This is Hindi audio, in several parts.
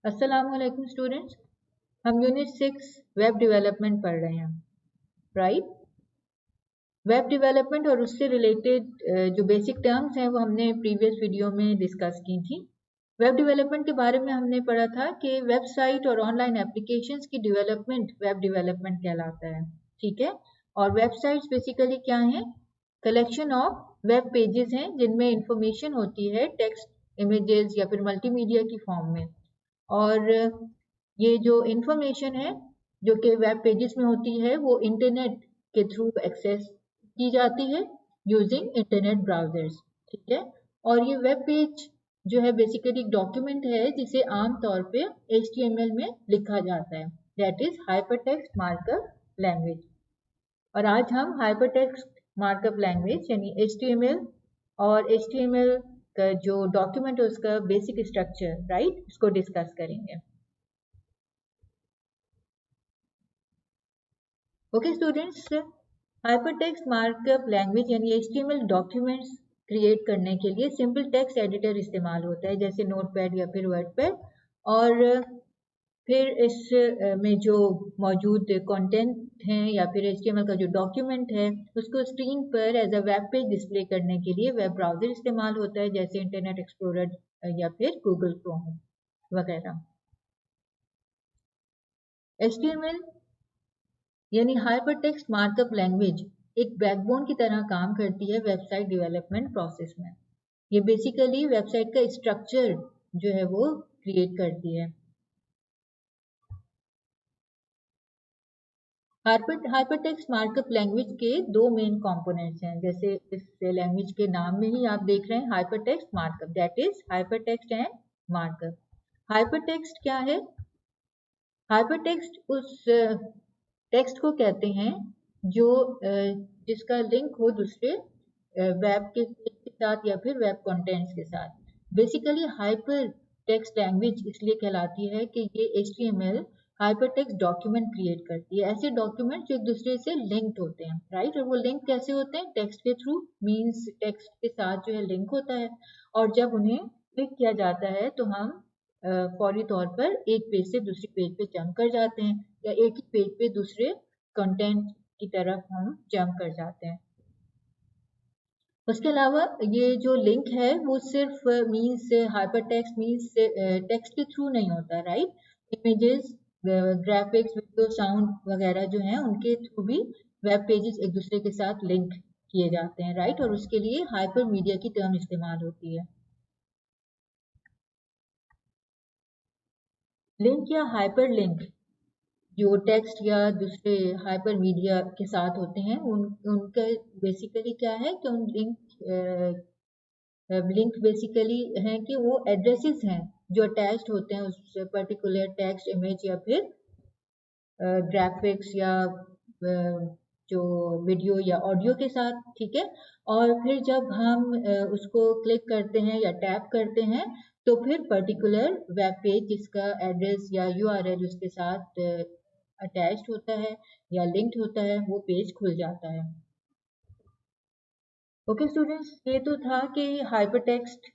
अस्सलामुअलैकुम स्टूडेंट्स। हम यूनिट 6 वेब डेवलपमेंट पढ़ रहे हैं, राइट। वेब डेवलपमेंट और उससे रिलेटेड जो बेसिक टर्म्स हैं वो हमने प्रीवियस वीडियो में डिस्कस की थी। वेब डेवलपमेंट के बारे में हमने पढ़ा था कि वेबसाइट और ऑनलाइन एप्लीकेशंस की डेवलपमेंट वेब डेवलपमेंट कहलाता है, ठीक है। और वेबसाइट्स बेसिकली क्या हैं? कलेक्शन ऑफ वेब पेजेस हैं जिनमें इंफॉर्मेशन होती है टेक्स्ट, इमेजेस या फिर मल्टीमीडिया की फॉर्म में। और ये जो इंफॉर्मेशन है जो कि वेब पेजेस में होती है वो इंटरनेट के थ्रू एक्सेस की जाती है यूजिंग इंटरनेट ब्राउजर्स, ठीक है। और ये वेब पेज जो है बेसिकली एक डॉक्यूमेंट है जिसे आमतौर पे HTML में लिखा जाता है, that is hypertext markup language. और आज हम हाइपरटेक्स्ट मार्कअप लैंग्वेज यानी HTML और HTML का जो डॉक्यूमेंट है उसका बेसिक स्ट्रक्चर, राइट, इसको डिस्कस करेंगे। Okay students, hypertext markup language यानी HTML डॉक्यूमेंट्स क्रिएट करने के लिए सिंपल टेक्स्ट एडिटर इस्तेमाल होता है जैसे नोटपैड या फिर वर्डपैड। और फिर इस में जो मौजूद कंटेंट हैं या फिर HTML का जो डॉक्यूमेंट है उसको स्क्रीन पर as a web page display करने के लिए वेब ब्राउजर इस्तेमाल होता है जैसे इंटरनेट एक्सप्लोरर या फिर गूगल क्रोम वगैरह। HTML यानी हाइपरटेक्स्ट मार्कअप लैंग्वेज एक बैकबोन की तरह काम करती है वेबसाइट डेवलपमेंट प्रोसेस में। ये बेसिकली वेबसाइट का स्ट्रक्चर जो है वो क्रिएट करती है। हाइपरटेक्स्ट मार्कअप लैंग्वेज के दो मेन कंपोनेंट्स हैं, जैसे इस लैंग्वेज के नाम में ही आप देख रहे हैं hypertext markup, that is hypertext and markup. Hypertext क्या है? हाइपरटेक्स्ट उस टेक्स्ट को कहते हैं जो जिसका लिंक हो दूसरे वेब के साथ या फिर वेब कंटेंट्स के साथ। बेसिकली हाइपर टेक्स्ट लैंग्वेज इसलिए कहलाती है कि ये HTML hyper text document create करती है, ऐसे डॉक्यूमेंट जो एक दूसरे से लिंक्ड होते हैं, राइट। और वो लिंक कैसे होते हैं? टेक्स्ट के थ्रू, मीन्स टेक्स्ट के साथ जो है लिंक होता है और जब उन्हें क्लिक किया जाता है तो हम फौरी तौर पर एक पेज से दूसरे पेज पे जंप कर जाते हैं या एक ही पेज पे दूसरे कंटेंट की तरफ हम जंप कर जाते हैं। उसके अलावा ये जो लिंक है वो सिर्फ मीन्स हाइपरटेक्स्ट मीन्स टेक्स्ट के थ्रू नहीं होता, right. Images, graphics, video, sound वगैरह जो हैं उनके थ्रू भी वेब पेजेस एक दूसरे के साथ लिंक किए जाते हैं, राइट। और उसके लिए हाइपर मीडिया की टर्म इस्तेमाल होती है। लिंक या हाइपर लिंक जो टेक्स्ट या दूसरे हाइपर मीडिया के साथ होते हैं उनका बेसिकली क्या है कि उन लिंक बेसिकली हैं कि वो एड्रेसेस हैं जो अटैच्ड होते हैं उस पर्टिकुलर टेक्स्ट, इमेज या फिर ग्राफिक्स या जो वीडियो या ऑडियो के साथ, ठीक है। और फिर जब हम उसको क्लिक करते हैं या टैप करते हैं तो फिर पर्टिकुलर वेब पेज जिसका एड्रेस या URL उसके साथ अटैच्ड होता है या लिंक्ड होता है वो पेज खुल जाता है। ओके स्टूडेंट्स, ये तो था कि हाइपरटेक्स्ट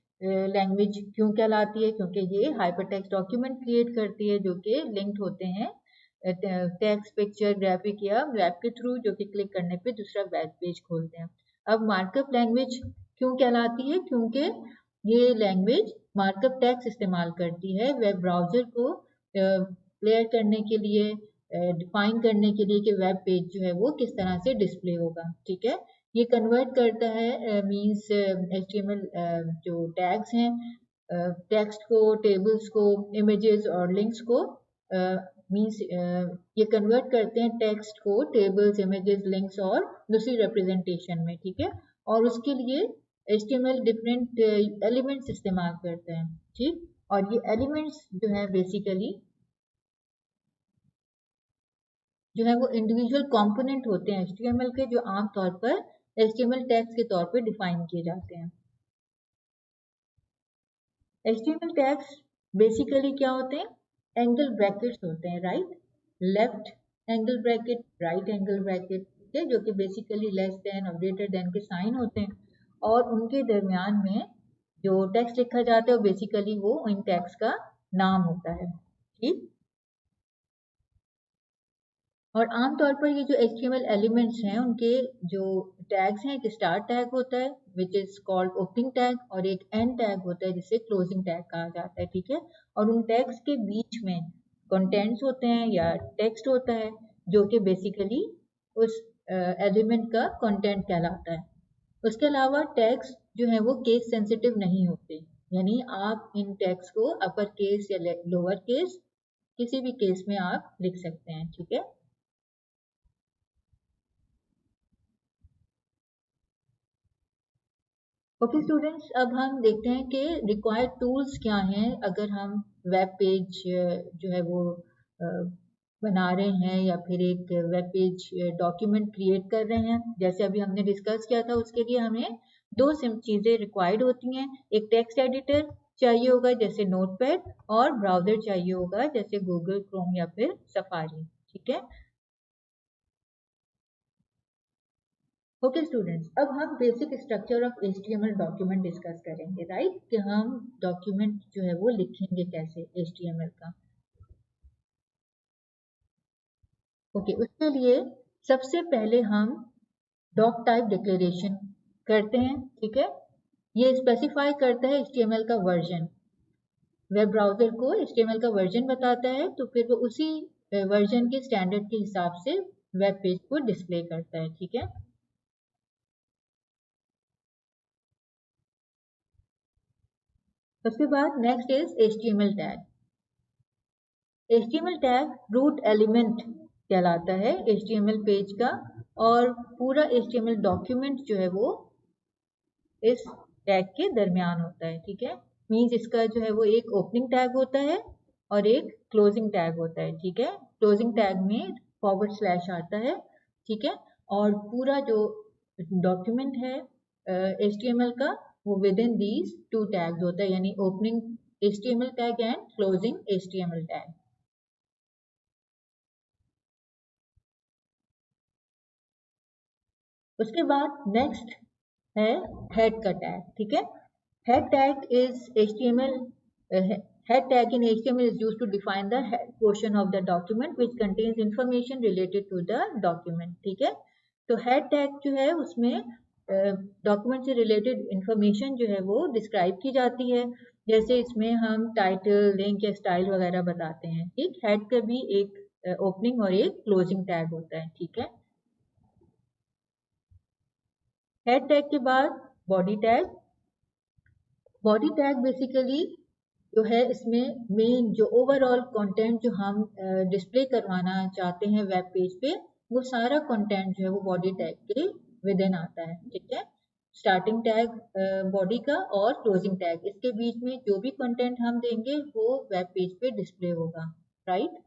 लैंग्वेज क्यों कहलाती है, क्योंकि ये हाइपरटेक्स्ट डॉक्यूमेंट क्रिएट करती है जो कि लिंक्ड होते हैं टेक्स्ट, पिक्चर, ग्राफिक या वेब के थ्रू, जो कि क्लिक करने पे दूसरा वेब पेज खोलते हैं। अब मार्कअप लैंग्वेज क्यों कहलाती है? क्योंकि ये लैंग्वेज मार्कअप टेक्स्ट इस्तेमाल करती है वेब ब्राउजर को क्लियर करने के लिए, डिफाइन करने के लिए कि वेब पेज जो है वो किस तरह से डिस्प्ले होगा, ठीक है। ये कन्वर्ट करता है मींस HTML जो टैग्स हैं टेक्स्ट को, टेबल्स को, इमेजेस और लिंक्स को मींस ये कन्वर्ट करते हैं टेक्स्ट को टेबल्स, इमेजेस, लिंक्स और दूसरी रिप्रेजेंटेशन में, ठीक है। और उसके लिए HTML डिफरेंट एलिमेंट्स इस्तेमाल करते हैं, ठीक। और ये एलिमेंट्स जो है बेसिकली जो है वो इंडिविजुअल कंपोनेंट होते हैं HTML के, जो आमतौर पर HTML टैग्स के तौर पे डिफाइन किए जाते हैं। HTML टैग्स बेसिकली क्या होते हैं? एंगल ब्रैकेट्स होते हैं, right. Left angle bracket, right angle bracket, ठीक है, जो कि बेसिकली लेस देन और ग्रेटर देन के साइन होते हैं और उनके दरमियान में जो टेक्स्ट लिखा जाता है वो बेसिकली वो इन टेक्स्ट का नाम होता है, ठीक। और आमतौर पर ये जो HTML एलिमेंट्स हैं उनके जो टैग्स हैं, एक स्टार्ट टैग होता है which is called opening tag, और एक एंड टैग होता है जिसे क्लोजिंग टैग कहा जाता है, ठीक है। और उन टैग्स के बीच में कंटेंट्स होते हैं या टेक्स्ट होता है जो कि बेसिकली उस एलिमेंट का कंटेंट कहलाता है। उसके अलावा टैग्स जो है वो केस सेंसिटिव नहीं होते, यानी आप इन टैग्स को अपर केस या लोअर केस किसी भी केस में आप लिख सकते हैं, ठीक है। ओके स्टूडेंट्स, अब हम देखते हैं कि रिक्वायर्ड टूल्स क्या हैं अगर हम वेब पेज जो है वो बना रहे हैं या फिर एक वेब पेज डॉक्यूमेंट क्रिएट कर रहे हैं। जैसे अभी हमने डिस्कस किया था, उसके लिए हमें दो चीज़ें रिक्वायर्ड होती हैं। एक टेक्स्ट एडिटर चाहिए होगा जैसे नोटपैड, और ब्राउज़र चाहिए होगा जैसे गूगल क्रोम या फिर सफारी, ठीक है। ओके स्टूडेंट्स, अब हम basic structure of HTML document discuss करेंगे, राइट, कि हम डॉक्यूमेंट जो है वो लिखेंगे कैसे HTML का। ओके, उसके लिए सबसे पहले हम डॉक टाइप डिक्लेरेशन करते हैं, ठीक है। ये स्पेसिफाई करता है HTML का वर्जन। वेब ब्राउजर को HTML का वर्जन बताता है, तो फिर वो उसी वर्जन के स्टैंडर्ड के हिसाब से वेब पेज को डिस्प्ले करता है, ठीक है। उसके बाद next is HTML tag. HTML tag root element कहलाता है HTML पेज का, और पूरा HTML डॉक्यूमेंट जो है वो इस टैग के दरमियान होता है, ठीक है। मीन्स इसका जो है वो एक ओपनिंग टैग होता है और एक क्लोजिंग टैग होता है, ठीक है। क्लोजिंग टैग में फॉरवर्ड स्लैश आता है, ठीक है। और पूरा जो डॉक्यूमेंट है HTML का, वो with in these two tags होता है, यानी opening HTML tag and closing HTML tag. उसके बाद नेक्स्ट है हेड का टैग, ठीक है। Head tag is HTML head tag in HTML is used to define the head portion of the document which contains information related to the document, ठीक है। तो head tag जो है उसमें डॉक्यूमेंट से रिलेटेड इंफॉर्मेशन जो है वो डिस्क्राइब की जाती है, जैसे इसमें हम टाइटल, लिंक या स्टाइल वगैरह बताते हैं, ठीक। हेड का भी एक ओपनिंग और एक क्लोजिंग टैग होता है, ठीक है। हेड टैग के बाद body tag. Body tag basically जो है इसमें मेन जो ओवरऑल कंटेंट जो हम डिस्प्ले करवाना चाहते हैं वेब पेज पे, वो सारा कंटेंट जो है वो बॉडी टैग के विद इन आता है, ठीक है। स्टार्टिंग टैग बॉडी का और क्लोजिंग टैग, इसके बीच में जो भी कंटेंट हम देंगे वो वेब पेज पे डिस्प्ले होगा, राइट।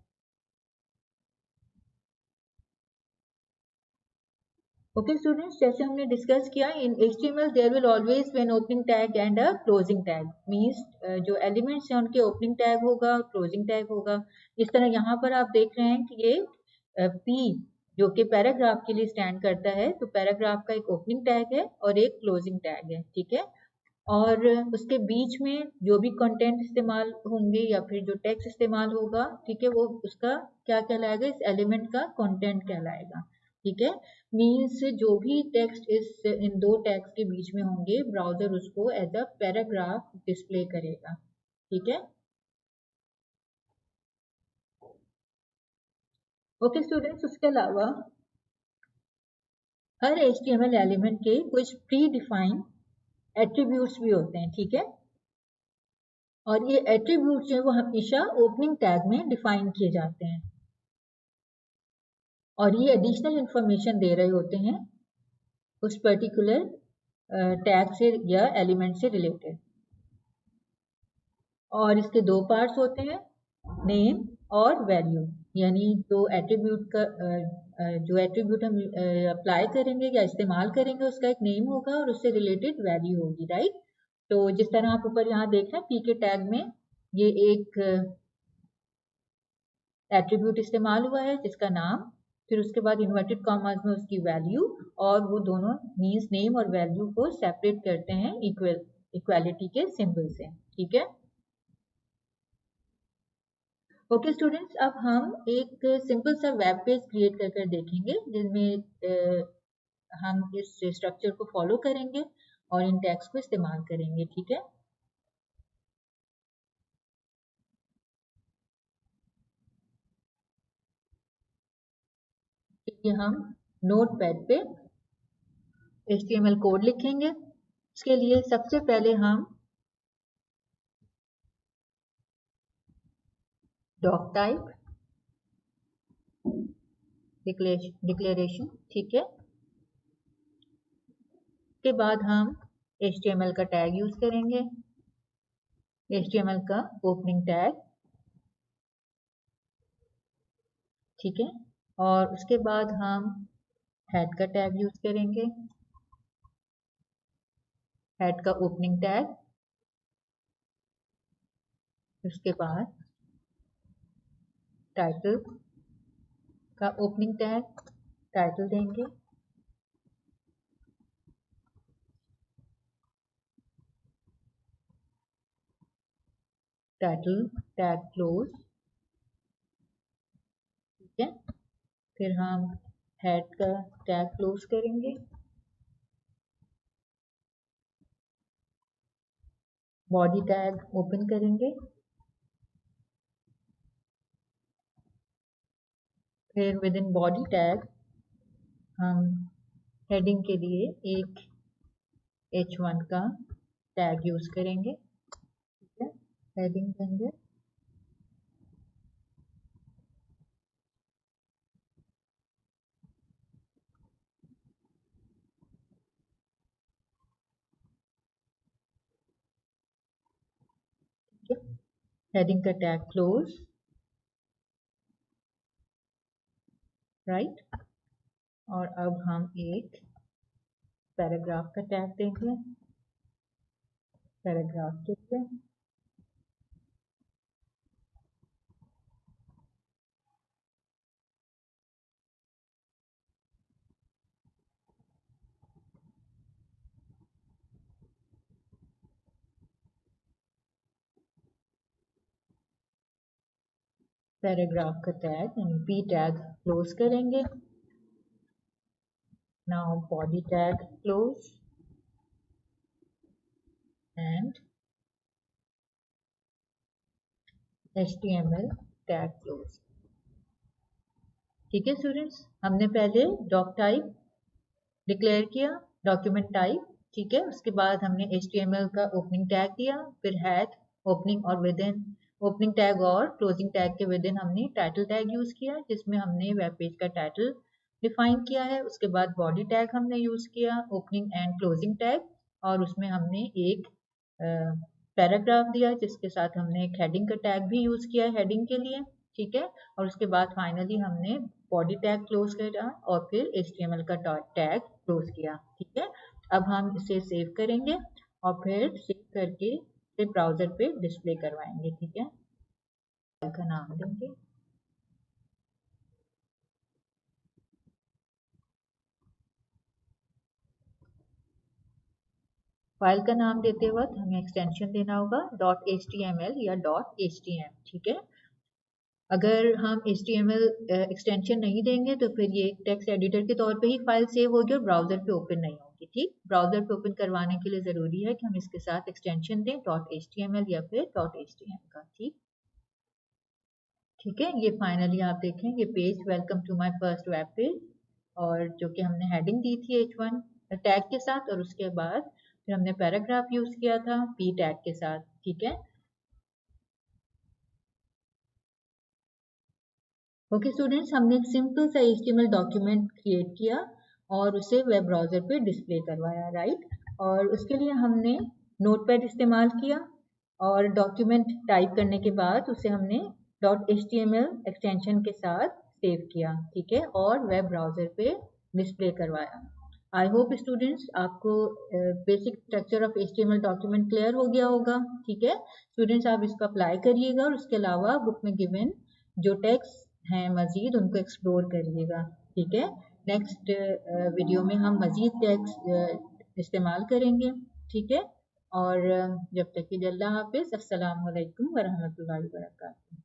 ओके स्टूडेंट्स, जैसे हमने डिस्कस किया, in HTML there will always be an opening tag and a closing tag. Means जो एलिमेंट्स हैं उनके ओपनिंग टैग होगा, क्लोजिंग टैग होगा। इस तरह यहाँ पर आप देख रहे हैं कि ये P जो कि पैराग्राफ के लिए स्टैंड करता है, तो पैराग्राफ का एक ओपनिंग टैग है और एक क्लोजिंग टैग है, ठीक है। और उसके बीच में जो भी कंटेंट इस्तेमाल होंगे या फिर जो टेक्स्ट इस्तेमाल होगा, ठीक है, वो उसका क्या कहलाएगा, इस एलिमेंट का कंटेंट कहलाएगा, ठीक है। मीन्स जो भी टेक्स्ट इस इन दो टैग्स के बीच में होंगे, ब्राउजर उसको एज अ पैराग्राफ डिस्प्ले करेगा, ठीक है। ओके स्टूडेंट्स, उसके अलावा हर HTML एलिमेंट के कुछ प्री डिफाइंड एट्रीब्यूट्स भी होते हैं, ठीक है। और ये एट्रीब्यूट्स जो है वो हमेशा ओपनिंग टैग में डिफाइन किए जाते हैं, और ये एडिशनल इंफॉर्मेशन दे रहे होते हैं उस पर्टिकुलर टैग से या एलिमेंट से रिलेटेड। और इसके दो पार्ट्स होते हैं, नेम और वैल्यू, यानी जो एट्रीब्यूट हम अप्लाई करेंगे या इस्तेमाल करेंगे उसका एक नेम होगा और उससे रिलेटेड वैल्यू होगी, राइट। तो जिस तरह आप ऊपर यहाँ देख रहे हैं पी के टैग में ये एक एट्रीब्यूट इस्तेमाल हुआ है जिसका नाम, फिर उसके बाद इन्वर्टेड कॉमास में उसकी वैल्यू, और वो दोनों मीन्स नेम और वैल्यू को सेपरेट करते हैं इक्वालिटी के सिंबल से, ठीक है। ओके स्टूडेंट्स, अब हम एक सिंपल सा वेब पेज क्रिएट कर देखेंगे जिसमें हम इस स्ट्रक्चर को फॉलो करेंगे और इन टैग्स को इस्तेमाल करेंगे। ठीक है, ये हम नोटपैड पे HTML कोड लिखेंगे। इसके लिए सबसे पहले हम डॉक टाइप डिक्लेरेशन, ठीक है, के बाद हम HTML का टैग यूज करेंगे, HTML का ओपनिंग टैग, ठीक है, और उसके बाद हम हेड का टैग यूज करेंगे, हेड का ओपनिंग टैग, उसके बाद टाइटल का ओपनिंग टैग, टाइटल देंगे, टाइटल टैग क्लोज, ठीक है, फिर हम हेड का टैग क्लोज करेंगे, बॉडी टैग ओपन करेंगे, फिर विद इन बॉडी टैग हम हेडिंग के लिए एक H1 का टैग यूज करेंगे, ठीक है, हेडिंग देंगे, ठीक है, हेडिंग का टैग क्लोज, राइट, और अब हम एक पैराग्राफ का टैग देंगे, पैराग्राफ देंगे, पैराग्राफ का टैग यानी P टैग क्लोज करेंगे, now body tag close and HTML tag close। ठीक है स्टूडेंट्स, हमने पहले डॉक टाइप डिक्लेयर किया, डॉक्यूमेंट टाइप, ठीक है, उसके बाद हमने HTML का ओपनिंग टैग दिया, फिर हैड ओपनिंग और विद इन ओपनिंग टैग और क्लोजिंग टैग के विद इन हमने टाइटल टैग यूज किया जिसमें हमने वेब पेज का टाइटल डिफाइन किया है, उसके बाद बॉडी टैग हमने यूज किया, ओपनिंग एंड क्लोजिंग टैग, और उसमें हमने एक पैराग्राफ दिया जिसके साथ हमने एक हेडिंग का टैग भी यूज किया है हेडिंग के लिए, ठीक है, और उसके बाद फाइनली हमने बॉडी टैग क्लोज करा और फिर HTML का टैग क्लोज किया। ठीक है, अब हम इसे सेव करेंगे और फिर सेव करके इसे ब्राउजर पे डिस्प्ले करवाएंगे। ठीक है, फाइल का नाम देंगे, फाइल का नाम देते वक्त हमें एक्सटेंशन देना होगा .html या .htm। ठीक है, अगर हम HTML एक्सटेंशन नहीं देंगे तो फिर ये टेक्स्ट एडिटर के तौर पे ही फाइल सेव होगी और ब्राउजर पे ओपन नहीं होगी। ठीक, ब्राउजर पे ओपन करवाने के लिए जरूरी है कि हम इसके साथ एक्सटेंशन दें .html या फिर .htm का। ठीक, ठीक है, ये फाइनली आप देखें ये page welcome to my first web page, और जो कि हमने हेडिंग दी थी H1 टैग के साथ, और उसके बाद फिर हमने पैराग्राफ यूज किया था P टैग के साथ। ठीक है, ओके स्टूडेंट्स, हमने एक सिंपल सा HTML डॉक्यूमेंट क्रिएट किया और उसे वेब ब्राउजर पे डिस्प्ले करवाया, राइट, और उसके लिए हमने नोटपैड इस्तेमाल किया और डॉक्यूमेंट टाइप करने के बाद उसे हमने .html एक्सटेंशन के साथ सेव किया। ठीक है, और वेब ब्राउजर पे डिस्प्ले करवाया। आई होप स्टूडेंट्स आपको basic structure of HTML document clear हो गया होगा। ठीक है स्टूडेंट्स, आप इसको अप्लाई करिएगा और उसके अलावा बुक में गिवन जो टेक्स्ट हैं मज़ीद उनको एक्सप्लोर करिएगा। ठीक है, नेक्स्ट वीडियो में हम मज़ीद टेक्स्ट इस्तेमाल करेंगे। ठीक है, और जब तक कि अल्लाह हाफिज़, अस्सलाम वालेकुम व रहमतुल्लाहि व बरकातहू।